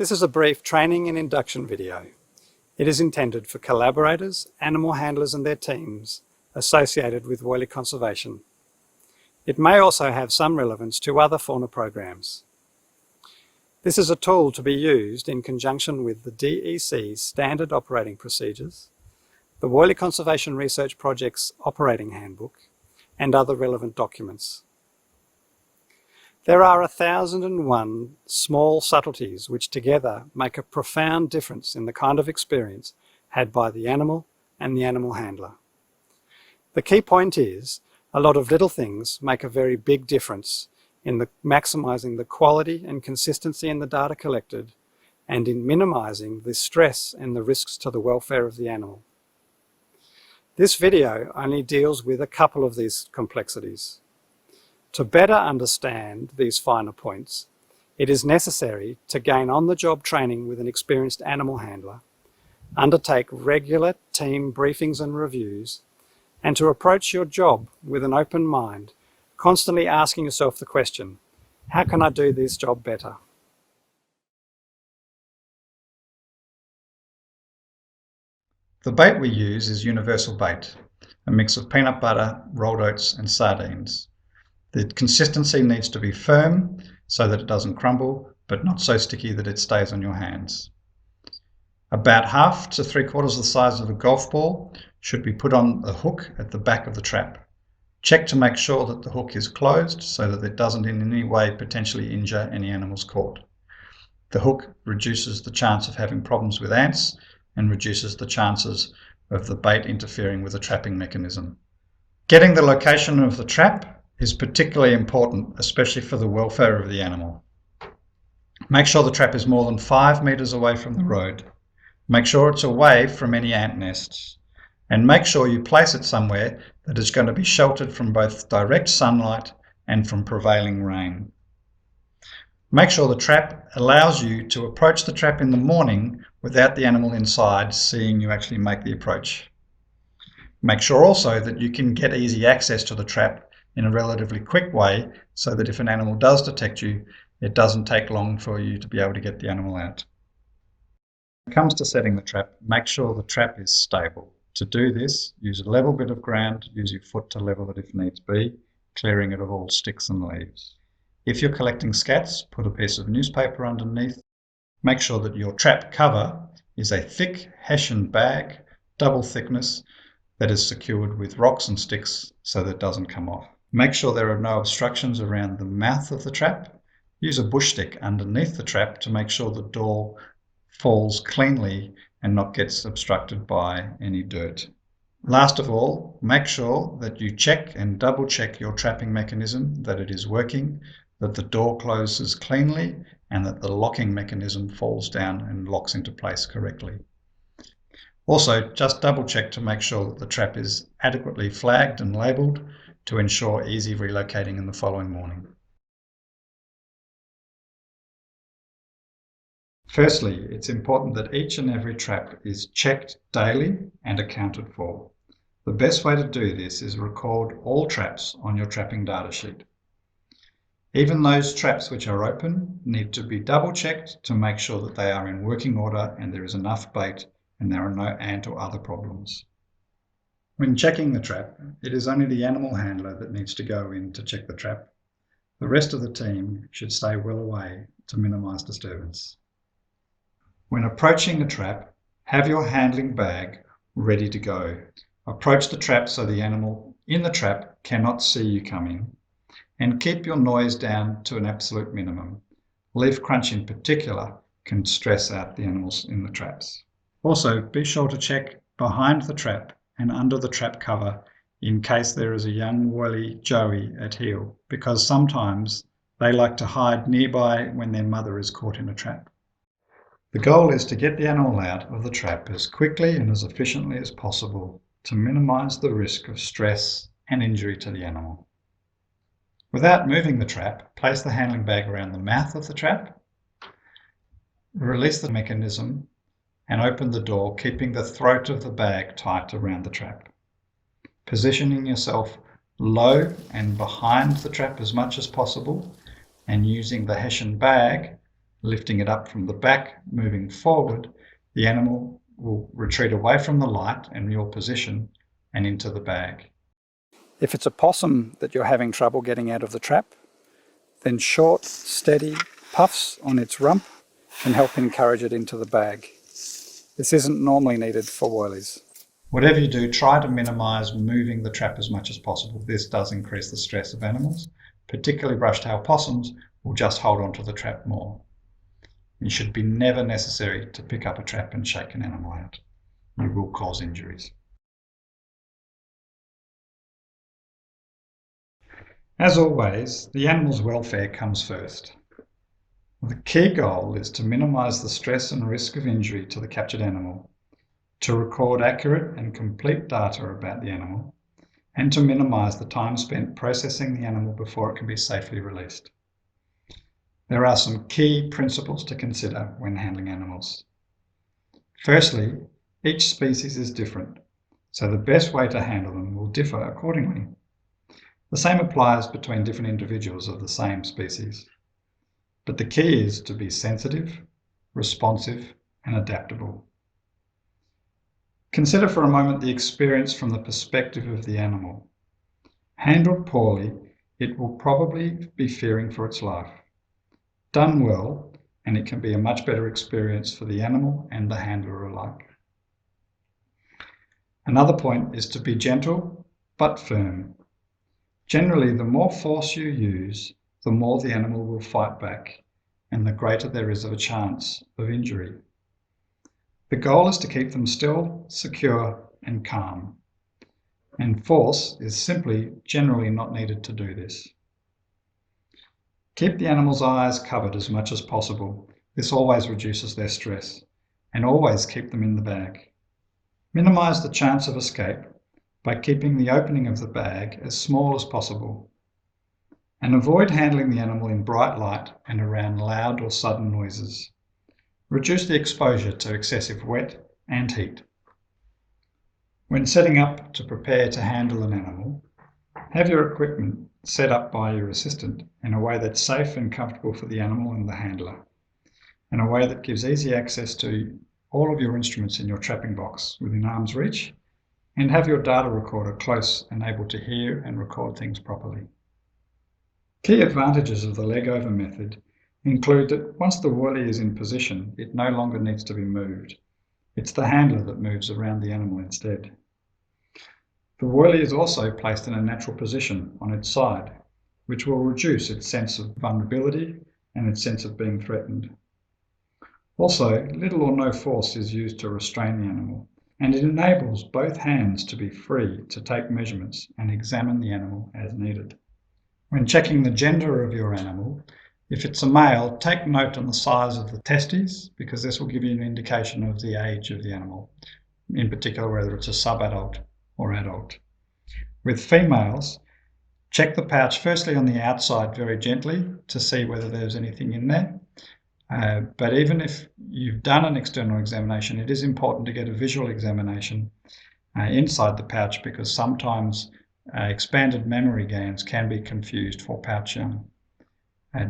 This is a brief training and induction video. It is intended for collaborators, animal handlers and their teams associated with woylie conservation. It may also have some relevance to other fauna programs. This is a tool to be used in conjunction with the DEC's Standard Operating Procedures, the Woylie Conservation Research Project's Operating Handbook, and other relevant documents. There are 1,001 small subtleties which together make a profound difference in the kind of experience had by the animal and the animal handler. The key point is, a lot of little things make a very big difference in maximising the quality and consistency in the data collected and in minimising the stress and the risks to the welfare of the animal. This video only deals with a couple of these complexities. To better understand these finer points, it is necessary to gain on-the-job training with an experienced animal handler, undertake regular team briefings and reviews, and to approach your job with an open mind, constantly asking yourself the question, how can I do this job better? The bait we use is universal bait, a mix of peanut butter, rolled oats and sardines. The consistency needs to be firm so that it doesn't crumble, but not so sticky that it stays on your hands. About 1/2 to 3/4 the size of a golf ball should be put on the hook at the back of the trap. Check to make sure that the hook is closed so that it doesn't in any way potentially injure any animals caught. The hook reduces the chance of having problems with ants and reduces the chances of the bait interfering with the trapping mechanism. Getting the location of the trap is particularly important, especially for the welfare of the animal. Make sure the trap is more than 5 meters away from the road. Make sure it's away from any ant nests. And make sure you place it somewhere that is going to be sheltered from both direct sunlight and from prevailing rain. Make sure the trap allows you to approach the trap in the morning without the animal inside seeing you actually make the approach. Make sure also that you can get easy access to the trap in a relatively quick way so that if an animal does detect you, it doesn't take long for you to be able to get the animal out. When it comes to setting the trap, make sure the trap is stable. To do this, use a level bit of ground, use your foot to level it if needs be, clearing it of all sticks and leaves. If you're collecting scats, put a piece of newspaper underneath. Make sure that your trap cover is a thick hessian bag, double thickness, that is secured with rocks and sticks so that it doesn't come off. Make sure there are no obstructions around the mouth of the trap. Use a bush stick underneath the trap to make sure the door falls cleanly and not gets obstructed by any dirt. Last of all, make sure that you check and double check your trapping mechanism, that it is working, that the door closes cleanly and that the locking mechanism falls down and locks into place correctly. Also, just double check to make sure that the trap is adequately flagged and labelled to ensure easy relocating in the following morning. Firstly, it's important that each and every trap is checked daily and accounted for. The best way to do this is record all traps on your trapping data sheet. Even those traps which are open need to be double checked to make sure that they are in working order and there is enough bait and there are no ant or other problems. When checking the trap, it is only the animal handler that needs to go in to check the trap. The rest of the team should stay well away to minimise disturbance. When approaching the trap, have your handling bag ready to go. Approach the trap so the animal in the trap cannot see you coming, and keep your noise down to an absolute minimum. Leaf crunch in particular can stress out the animals in the traps. Also, be sure to check behind the trap and under the trap cover in case there is a young woylie joey at heel, because sometimes they like to hide nearby when their mother is caught in a trap. The goal is to get the animal out of the trap as quickly and as efficiently as possible to minimise the risk of stress and injury to the animal. Without moving the trap, place the handling bag around the mouth of the trap, release the mechanism and open the door, keeping the throat of the bag tight around the trap. Positioning yourself low and behind the trap as much as possible and using the hessian bag lifting it up from the back, moving forward, the animal will retreat away from the light and your position and into the bag. If it's a possum that you're having trouble getting out of the trap, then short, steady puffs on its rump can help encourage it into the bag. This isn't normally needed for woylies. Whatever you do, try to minimise moving the trap as much as possible. This does increase the stress of animals. Particularly brush-tailed possums will just hold on to the trap more. It should be never necessary to pick up a trap and shake an animal out. You will cause injuries. As always, the animal's welfare comes first. The key goal is to minimise the stress and risk of injury to the captured animal, to record accurate and complete data about the animal, and to minimise the time spent processing the animal before it can be safely released. There are some key principles to consider when handling animals. Firstly, each species is different, so the best way to handle them will differ accordingly. The same applies between different individuals of the same species. But the key is to be sensitive, responsive, and adaptable. Consider for a moment the experience from the perspective of the animal. Handled poorly, it will probably be fearing for its life. Done well, and it can be a much better experience for the animal and the handler alike. Another point is to be gentle but firm. Generally, the more force you use, the more the animal will fight back, and the greater there is of a chance of injury. The goal is to keep them still, secure, and calm, and force is simply generally not needed to do this. Keep the animal's eyes covered as much as possible. This always reduces their stress, and always keep them in the bag. Minimise the chance of escape by keeping the opening of the bag as small as possible, and avoid handling the animal in bright light and around loud or sudden noises. Reduce the exposure to excessive wet and heat. When setting up to prepare to handle an animal, have your equipment set up by your assistant in a way that's safe and comfortable for the animal and the handler, in a way that gives easy access to all of your instruments in your trapping box within arm's reach, and have your data recorder close and able to hear and record things properly. Key advantages of the leg over method include that once the woylie is in position, it no longer needs to be moved. It's the handler that moves around the animal instead. The woylie is also placed in a natural position on its side, which will reduce its sense of vulnerability and its sense of being threatened. Also, little or no force is used to restrain the animal, and it enables both hands to be free to take measurements and examine the animal as needed. When checking the gender of your animal, if it's a male, take note on the size of the testes, because this will give you an indication of the age of the animal, in particular whether it's a subadult or adult. With females, check the pouch firstly on the outside very gently to see whether there's anything in there. But even if you've done an external examination, it is important to get a visual examination inside the pouch, because sometimes expanded mammary glands can be confused for pouch young.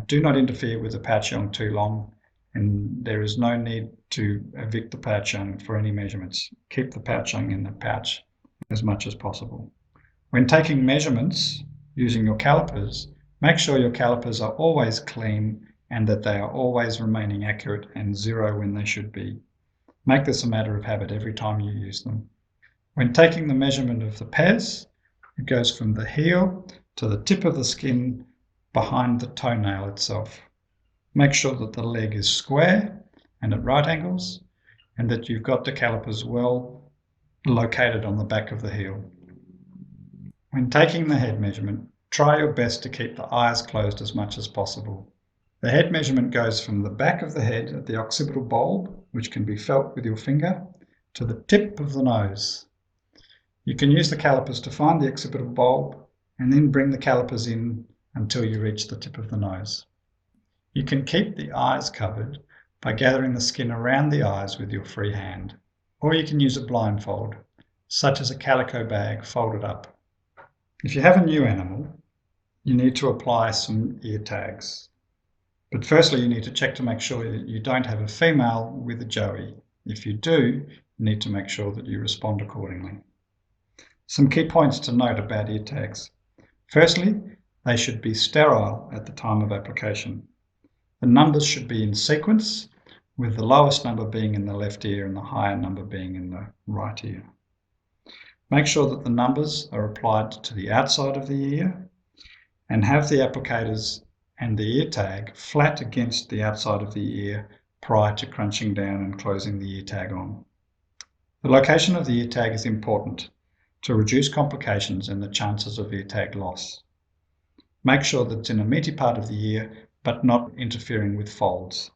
Do not interfere with the pouch young too long, and there is no need to evict the pouch young for any measurements. Keep the pouch young in the pouch as much as possible. When taking measurements using your calipers, make sure your calipers are always clean and that they are always remaining accurate and zero when they should be. Make this a matter of habit every time you use them. When taking the measurement of the pes, it goes from the heel to the tip of the skin behind the toenail itself. Make sure that the leg is square and at right angles, and that you've got the calipers well located on the back of the heel. When taking the head measurement, try your best to keep the eyes closed as much as possible. The head measurement goes from the back of the head at the occipital bulb, which can be felt with your finger, to the tip of the nose. You can use the calipers to find the occipital bulb and then bring the calipers in until you reach the tip of the nose. You can keep the eyes covered by gathering the skin around the eyes with your free hand, or you can use a blindfold, such as a calico bag folded up. If you have a new animal, you need to apply some ear tags. But firstly, you need to check to make sure that you don't have a female with a joey. If you do, you need to make sure that you respond accordingly. Some key points to note about ear tags. Firstly, they should be sterile at the time of application. The numbers should be in sequence, with the lowest number being in the left ear and the higher number being in the right ear. Make sure that the numbers are applied to the outside of the ear and have the applicators and the ear tag flat against the outside of the ear prior to crunching down and closing the ear tag on. The location of the ear tag is important to reduce complications and the chances of ear tag loss. Make sure that it's in a meaty part of the ear but not interfering with folds.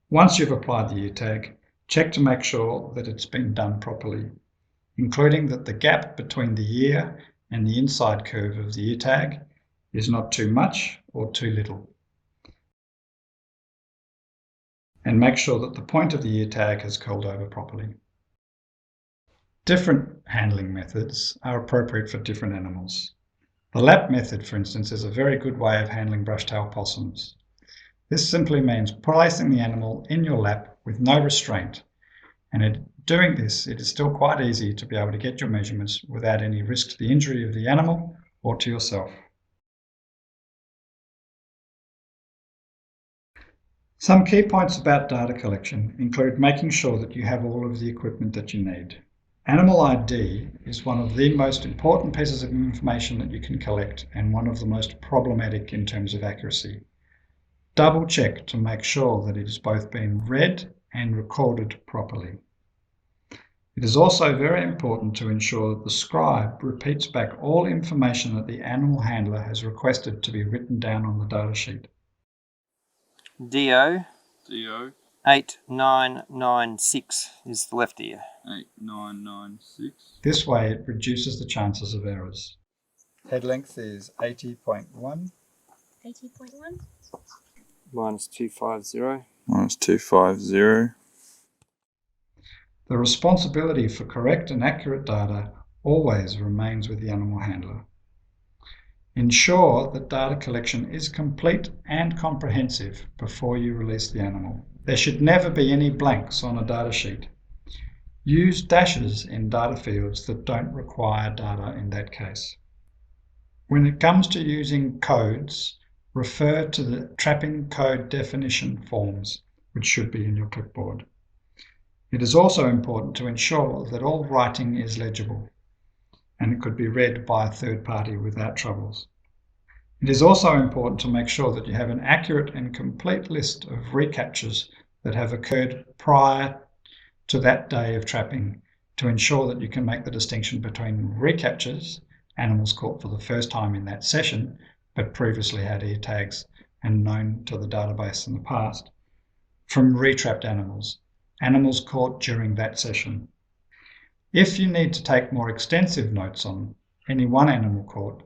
Once you've applied the ear tag, check to make sure that it's been done properly, including that the gap between the ear and the inside curve of the ear tag is not too much or too little. And make sure that the point of the ear tag has curled over properly. Different handling methods are appropriate for different animals. The lap method, for instance, is a very good way of handling brush-tailed possums. This simply means placing the animal in your lap with no restraint, and in doing this, it is still quite easy to be able to get your measurements without any risk to the injury of the animal or to yourself. Some key points about data collection include making sure that you have all of the equipment that you need. Animal ID is one of the most important pieces of information that you can collect and one of the most problematic in terms of accuracy. Double check to make sure that it has both been read and recorded properly. It is also very important to ensure that the scribe repeats back all information that the animal handler has requested to be written down on the data sheet. DO 8996 is the left ear. 8996. This way it reduces the chances of errors. Head length is 80.1. 80.1. Minus 250. Minus 250. The responsibility for correct and accurate data always remains with the animal handler. Ensure that data collection is complete and comprehensive before you release the animal. There should never be any blanks on a data sheet. Use dashes in data fields that don't require data in that case. When it comes to using codes, refer to the trapping code definition forms, which should be in your clipboard. It is also important to ensure that all writing is legible and it could be read by a third party without troubles. It is also important to make sure that you have an accurate and complete list of recaptures that have occurred prior to that day of trapping to ensure that you can make the distinction between recaptures, animals caught for the first time in that session but previously had ear tags and known to the database in the past, from retrapped animals, animals caught during that session. If you need to take more extensive notes on any one animal caught,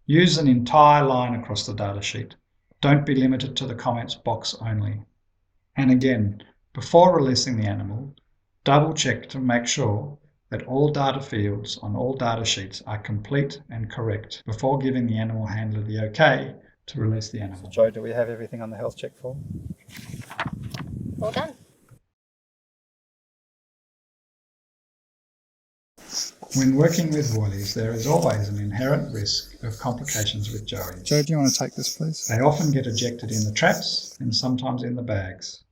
use an entire line across the data sheet. Don't be limited to the comments box only. And again, before releasing the animal, double check to make sure that all data fields on all data sheets are complete and correct before giving the animal handler the okay to release the animal. Joe, do we have everything on the health check form? All done. When working with Woylies, there is always an inherent risk of complications with joeys. Joe, do you want to take this, please? They often get ejected in the traps and sometimes in the bags.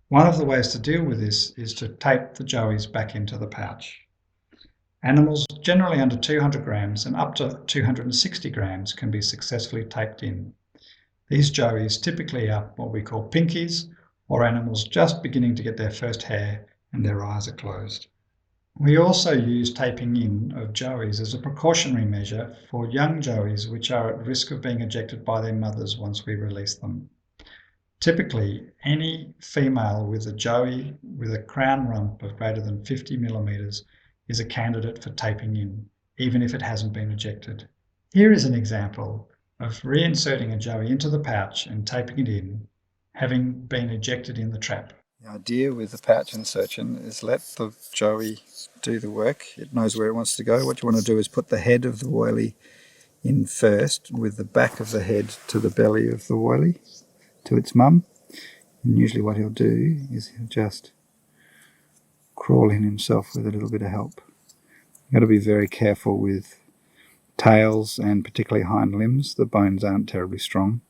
One of the ways to deal with this is to tape the joeys back into the pouch. Animals generally under 200 grams and up to 260 grams can be successfully taped in. These joeys typically are what we call pinkies, or animals just beginning to get their first hair and their eyes are closed. We also use taping in of joeys as a precautionary measure for young joeys which are at risk of being ejected by their mothers once we release them. Typically, any female with a joey with a crown rump of greater than 50 millimeters is a candidate for taping in, even if it hasn't been ejected. Here is an example of reinserting a joey into the pouch and taping it in, having been ejected in the trap. The idea with the pouch insertion is let the joey do the work. It knows where it wants to go. What you want to do is put the head of the Woylie in first with the back of the head to the belly of the Woylie, to its mum. And usually what he'll do is he'll just crawl in himself with a little bit of help. You've got to be very careful with tails and particularly hind limbs. The bones aren't terribly strong.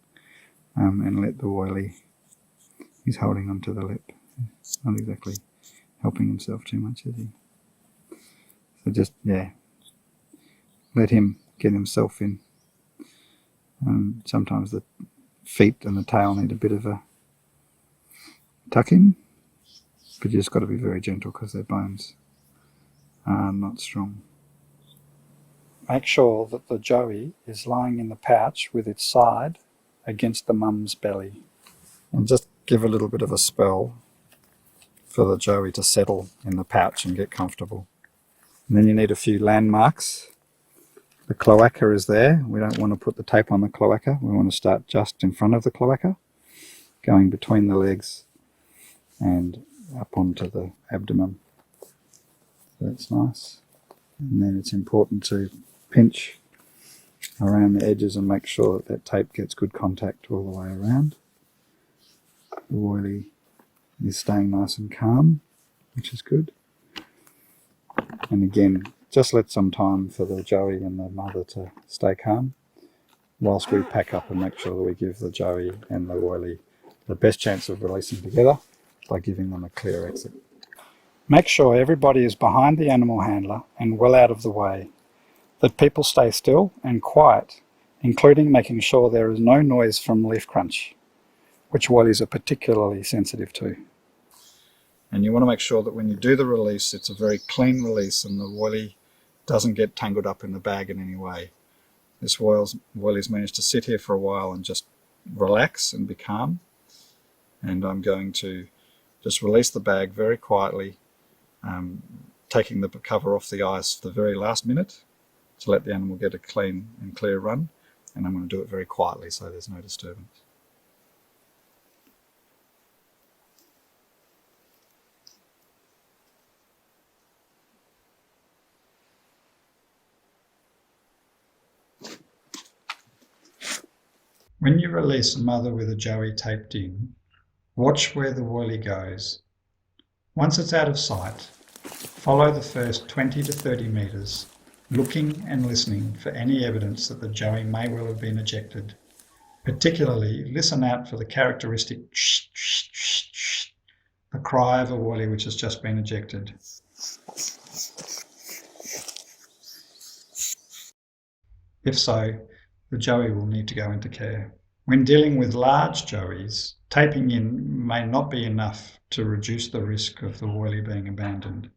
And let the Woylie, he's holding onto the lip. Not exactly helping himself too much, is he? So just, yeah, let him get himself in. Sometimes the feet and the tail need a bit of a tuck in, but you just got to be very gentle because their bones are not strong. Make sure that the joey is lying in the pouch with its side against the mum's belly. And just give a little bit of a spell for the joey to settle in the pouch and get comfortable. And then you need a few landmarks. The cloaca is there. We don't want to put the tape on the cloaca. We want to start just in front of the cloaca, going between the legs and up onto the abdomen. That's nice. And then it's important to pinch around the edges and make sure that tape gets good contact all the way around. The Woylie is staying nice and calm, which is good. And again, just let some time for the joey and the mother to stay calm whilst we pack up and make sure that we give the joey and the Woylie the best chance of releasing together by giving them a clear exit. Make sure everybody is behind the animal handler and well out of the way, that people stay still and quiet, including making sure there is no noise from leaf crunch, which Woylies are particularly sensitive to. And you want to make sure that when you do the release, it's a very clean release and the Woylie doesn't get tangled up in the bag in any way. This Woylie's managed to sit here for a while and just relax and be calm. And I'm going to just release the bag very quietly, taking the cover off the eyes for the very last minute to let the animal get a clean and clear run. And I'm going to do it very quietly so there's no disturbance. When you release a mother with a joey taped in, watch where the Woylie goes. Once it's out of sight, follow the first 20 to 30 metres, looking and listening for any evidence that the joey may well have been ejected. Particularly, listen out for the characteristic shh, shh, shh, shh, the cry of a Woylie which has just been ejected. If so, the joey will need to go into care. When dealing with large joeys, taping in may not be enough to reduce the risk of the Woylie being abandoned.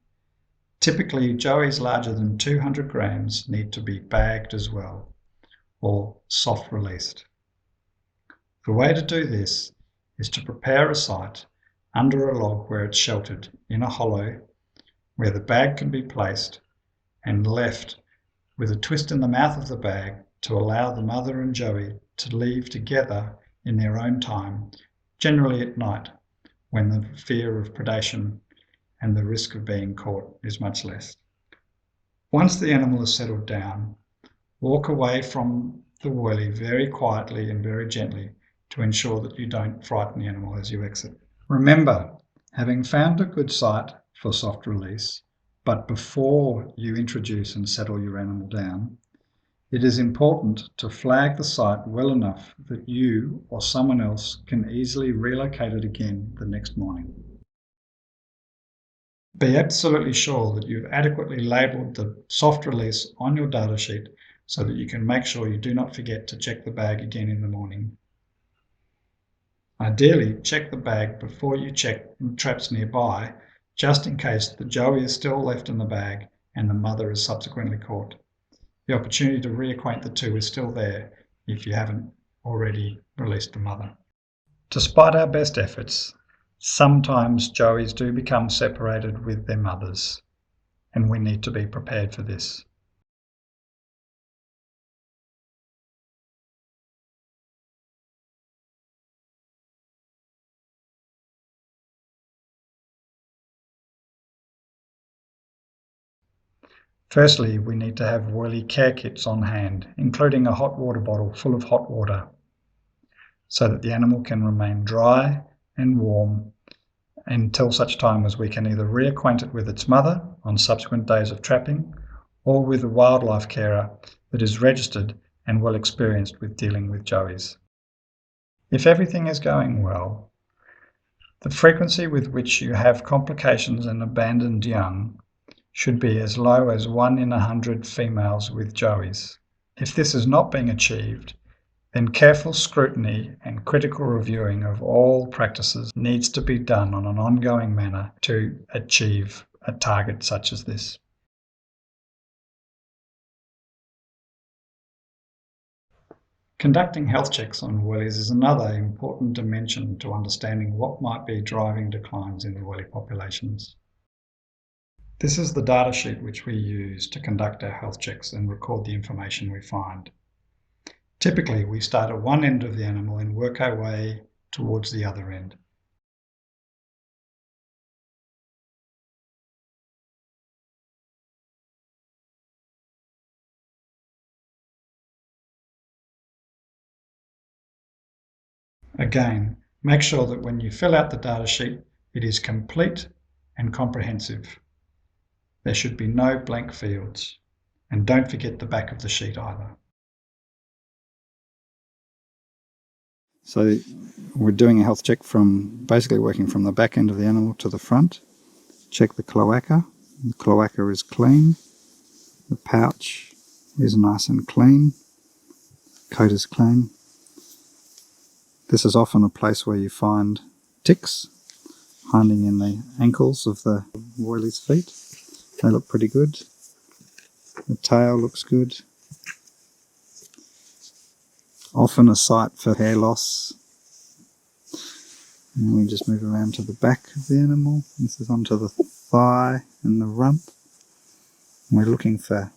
Typically, joeys larger than 200 grams need to be bagged as well, or soft released. The way to do this is to prepare a site under a log where it's sheltered in a hollow, where the bag can be placed and left with a twist in the mouth of the bag to allow the mother and joey to leave together in their own time, generally at night, when the fear of predation and the risk of being caught is much less. Once the animal is settled down, walk away from the Woylie very quietly and very gently to ensure that you don't frighten the animal as you exit. Remember, having found a good site for soft release, but before you introduce and settle your animal down, it is important to flag the site well enough that you or someone else can easily relocate it again the next morning. Be absolutely sure that you've adequately labelled the soft release on your data sheet so that you can make sure you do not forget to check the bag again in the morning. Ideally, check the bag before you check traps nearby, just in case the joey is still left in the bag and the mother is subsequently caught. The opportunity to reacquaint the two is still there if you haven't already released the mother. Despite our best efforts, sometimes joeys do become separated with their mothers, and we need to be prepared for this. Firstly, we need to have Woylie care kits on hand, including a hot water bottle full of hot water, so that the animal can remain dry and warm until such time as we can either reacquaint it with its mother on subsequent days of trapping, or with a wildlife carer that is registered and well experienced with dealing with joeys. If everything is going well, the frequency with which you have complications and abandoned young should be as low as 1 in 100 females with joeys. If this is not being achieved, then careful scrutiny and critical reviewing of all practices needs to be done on an ongoing manner to achieve a target such as this. Conducting health checks on Woylies is another important dimension to understanding what might be driving declines in Woylie populations. This is the data sheet which we use to conduct our health checks and record the information we find. Typically, we start at one end of the animal and work our way towards the other end. Again, make sure that when you fill out the data sheet, it is complete and comprehensive. There should be no blank fields. And don't forget the back of the sheet either. So we're doing a health check from basically working from the back end of the animal to the front. Check the cloaca. The cloaca is clean. The pouch is nice and clean. Coat is clean. This is often a place where you find ticks hiding in the ankles of the Woylie's feet. They look pretty good. The tail looks good. Often a site for hair loss. And we just move around to the back of the animal. This is onto the thigh and the rump. And we're looking for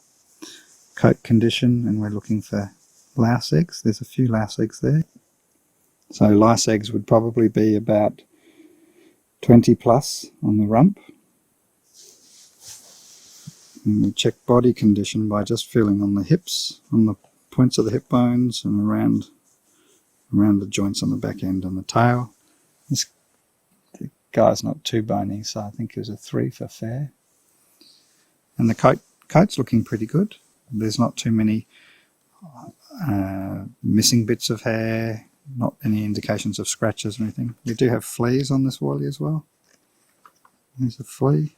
coat condition and we're looking for louse eggs. There's a few louse eggs there. So lice eggs would probably be about 20 plus on the rump. And we check body condition by just feeling on the hips, on the points of the hip bones and around the joints on the back end and the tail. This guy's not too bony, so I think it was a 3 for fair. And the coat's looking pretty good. There's not too many missing bits of hair, not any indications of scratches or anything. We do have fleas on this Woylie as well. There's a flea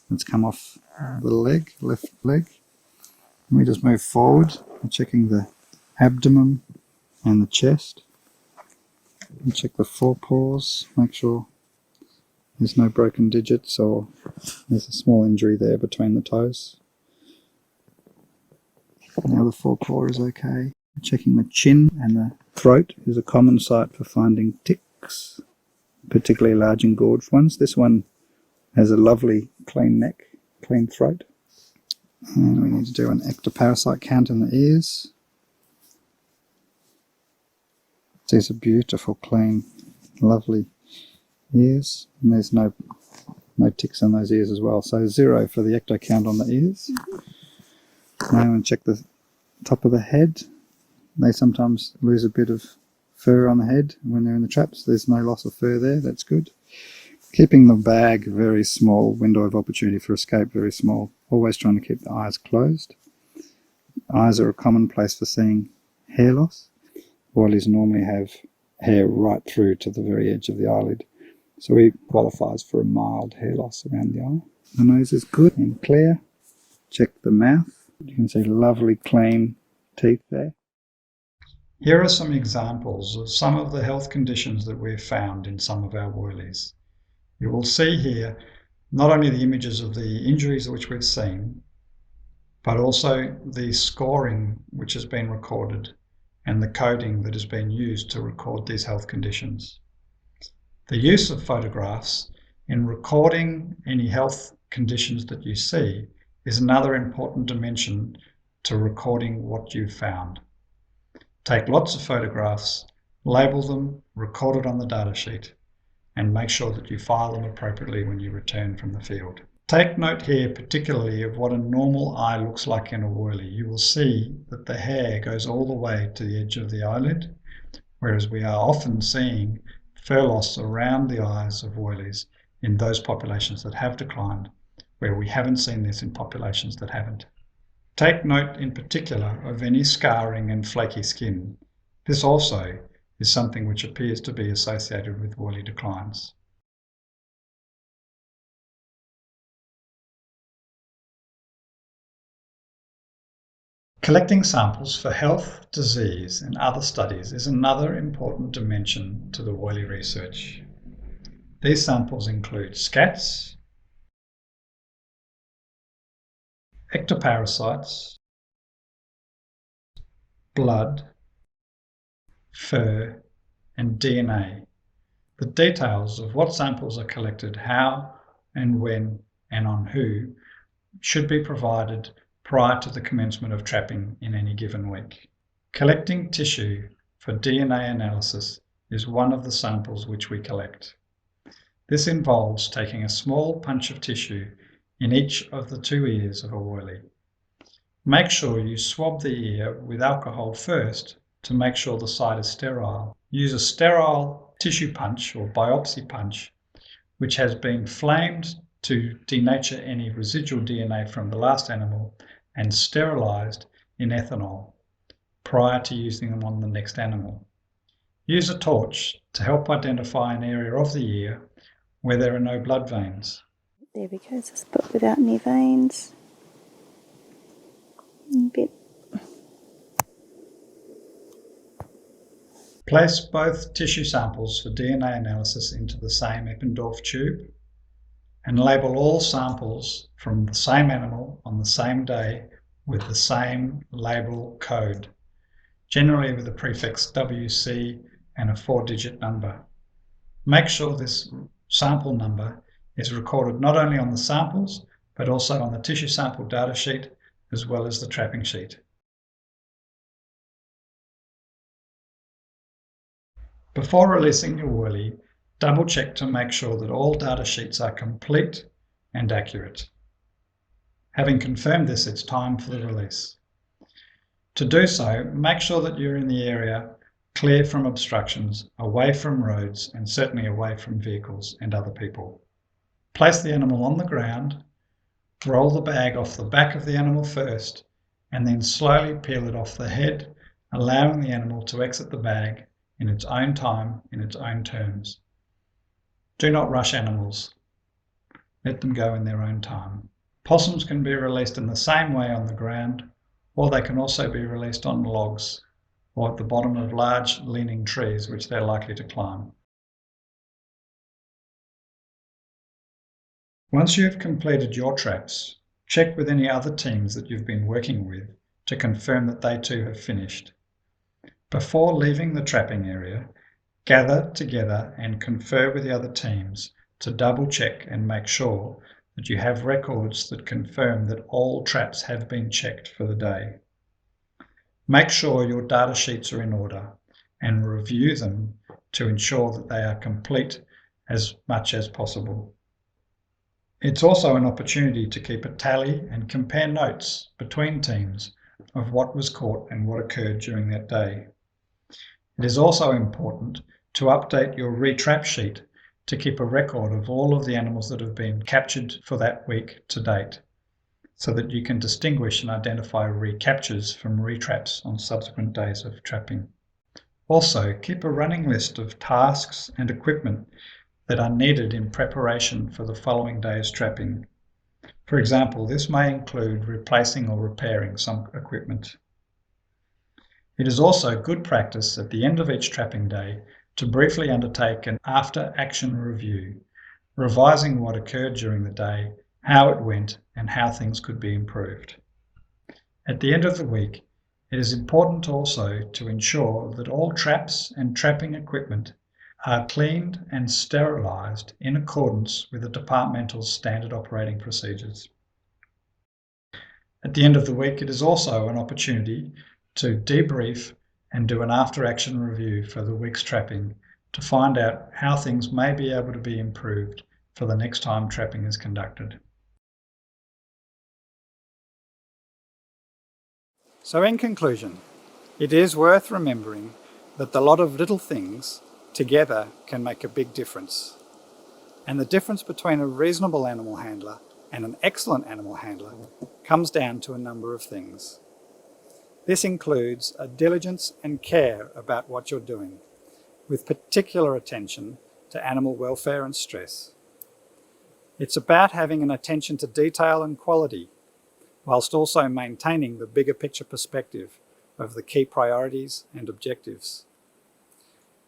that's come off the leg, left leg. And we just move forward, checking the abdomen and the chest. And check the forepaws, make sure there's no broken digits or there's a small injury there between the toes. Now the forepaw is okay. Checking the chin and the throat is a common site for finding ticks, particularly large engorged ones. This one has a lovely clean neck, clean throat. And we need to do an ectoparasite count in the ears. These are beautiful, clean, lovely ears. And there's no ticks in those ears as well. So 0 for the ecto count on the ears. Now I'm going to check the top of the head. They sometimes lose a bit of fur on the head when they're in the traps. There's no loss of fur there, that's good. Keeping the bag very small, window of opportunity for escape very small. Always trying to keep the eyes closed. Eyes are a common place for seeing hair loss. Woylies normally have hair right through to the very edge of the eyelid. So it qualifies for a mild hair loss around the eye. The nose is good and clear. Check the mouth. You can see lovely clean teeth there. Here are some examples of some of the health conditions that we've found in some of our Woylies. You will see here not only the images of the injuries which we've seen, but also the scoring which has been recorded and the coding that has been used to record these health conditions. The use of photographs in recording any health conditions that you see is another important dimension to recording what you've found. Take lots of photographs, label them, record it on the data sheet, and make sure that you file them appropriately when you return from the field. Take note here particularly of what a normal eye looks like in a Woylie. You will see that the hair goes all the way to the edge of the eyelid, whereas we are often seeing fur loss around the eyes of Woylies in those populations that have declined, where we haven't seen this in populations that haven't. Take note in particular of any scarring and flaky skin. This also is something which appears to be associated with Woylie declines. Collecting samples for health, disease and other studies is another important dimension to the Woylie research. These samples include scats, ectoparasites, blood, fur and DNA. The details of what samples are collected, how and when and on who should be provided prior to the commencement of trapping in any given week. Collecting tissue for DNA analysis is one of the samples which we collect. This involves taking a small punch of tissue in each of the 2 ears of a Woylie. Make sure you swab the ear with alcohol first to make sure the site is sterile. Use a sterile tissue punch or biopsy punch which has been flamed to denature any residual DNA from the last animal and sterilized in ethanol prior to using them on the next animal. Use a torch to help identify an area of the ear where there are no blood veins. There we go, it's a spot without any veins. A bit. Place both tissue samples for DNA analysis into the same Eppendorf tube and label all samples from the same animal on the same day with the same label code, generally with the prefix WC and a 4-digit number. Make sure this sample number is recorded not only on the samples but also on the tissue sample data sheet as well as the trapping sheet. Before releasing your Woylie, double check to make sure that all data sheets are complete and accurate. Having confirmed this, it's time for the release. To do so, make sure that you're in the area clear from obstructions, away from roads and certainly away from vehicles and other people. Place the animal on the ground, roll the bag off the back of the animal first and then slowly peel it off the head, allowing the animal to exit the bag in its own time, in its own terms. Do not rush animals. Let them go in their own time. Possums can be released in the same way on the ground, or they can also be released on logs or at the bottom of large leaning trees which they're likely to climb. Once you have completed your traps, check with any other teams that you've been working with to confirm that they too have finished. Before leaving the trapping area, gather together and confer with the other teams to double check and make sure that you have records that confirm that all traps have been checked for the day. Make sure your data sheets are in order and review them to ensure that they are complete as much as possible. It's also an opportunity to keep a tally and compare notes between teams of what was caught and what occurred during that day. It is also important to update your retrap sheet to keep a record of all of the animals that have been captured for that week to date, so that you can distinguish and identify recaptures from retraps on subsequent days of trapping. Also, keep a running list of tasks and equipment that are needed in preparation for the following day's trapping. For example, this may include replacing or repairing some equipment. It is also good practice at the end of each trapping day to briefly undertake an after-action review, revising what occurred during the day, how it went, and how things could be improved. At the end of the week, it is important also to ensure that all traps and trapping equipment are cleaned and sterilised in accordance with the departmental standard operating procedures. At the end of the week, it is also an opportunity to debrief and do an after-action review for the week's trapping to find out how things may be able to be improved for the next time trapping is conducted. So in conclusion, it is worth remembering that a lot of little things together can make a big difference. And the difference between a reasonable animal handler and an excellent animal handler comes down to a number of things. This includes a diligence and care about what you're doing, with particular attention to animal welfare and stress. It's about having an attention to detail and quality, whilst also maintaining the bigger picture perspective of the key priorities and objectives.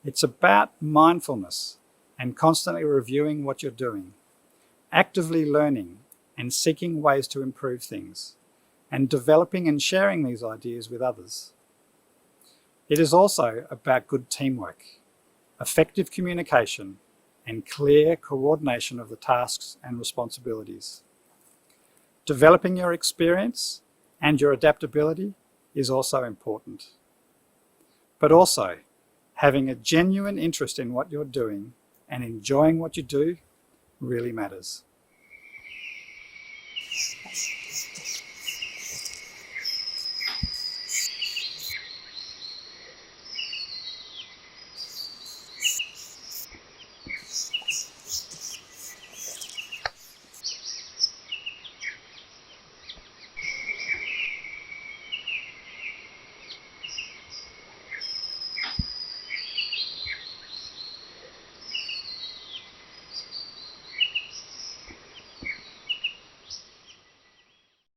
It's about mindfulness and constantly reviewing what you're doing, actively learning and seeking ways to improve things, and developing and sharing these ideas with others. It is also about good teamwork, effective communication, and clear coordination of the tasks and responsibilities. Developing your experience and your adaptability is also important. But also, having a genuine interest in what you're doing and enjoying what you do really matters.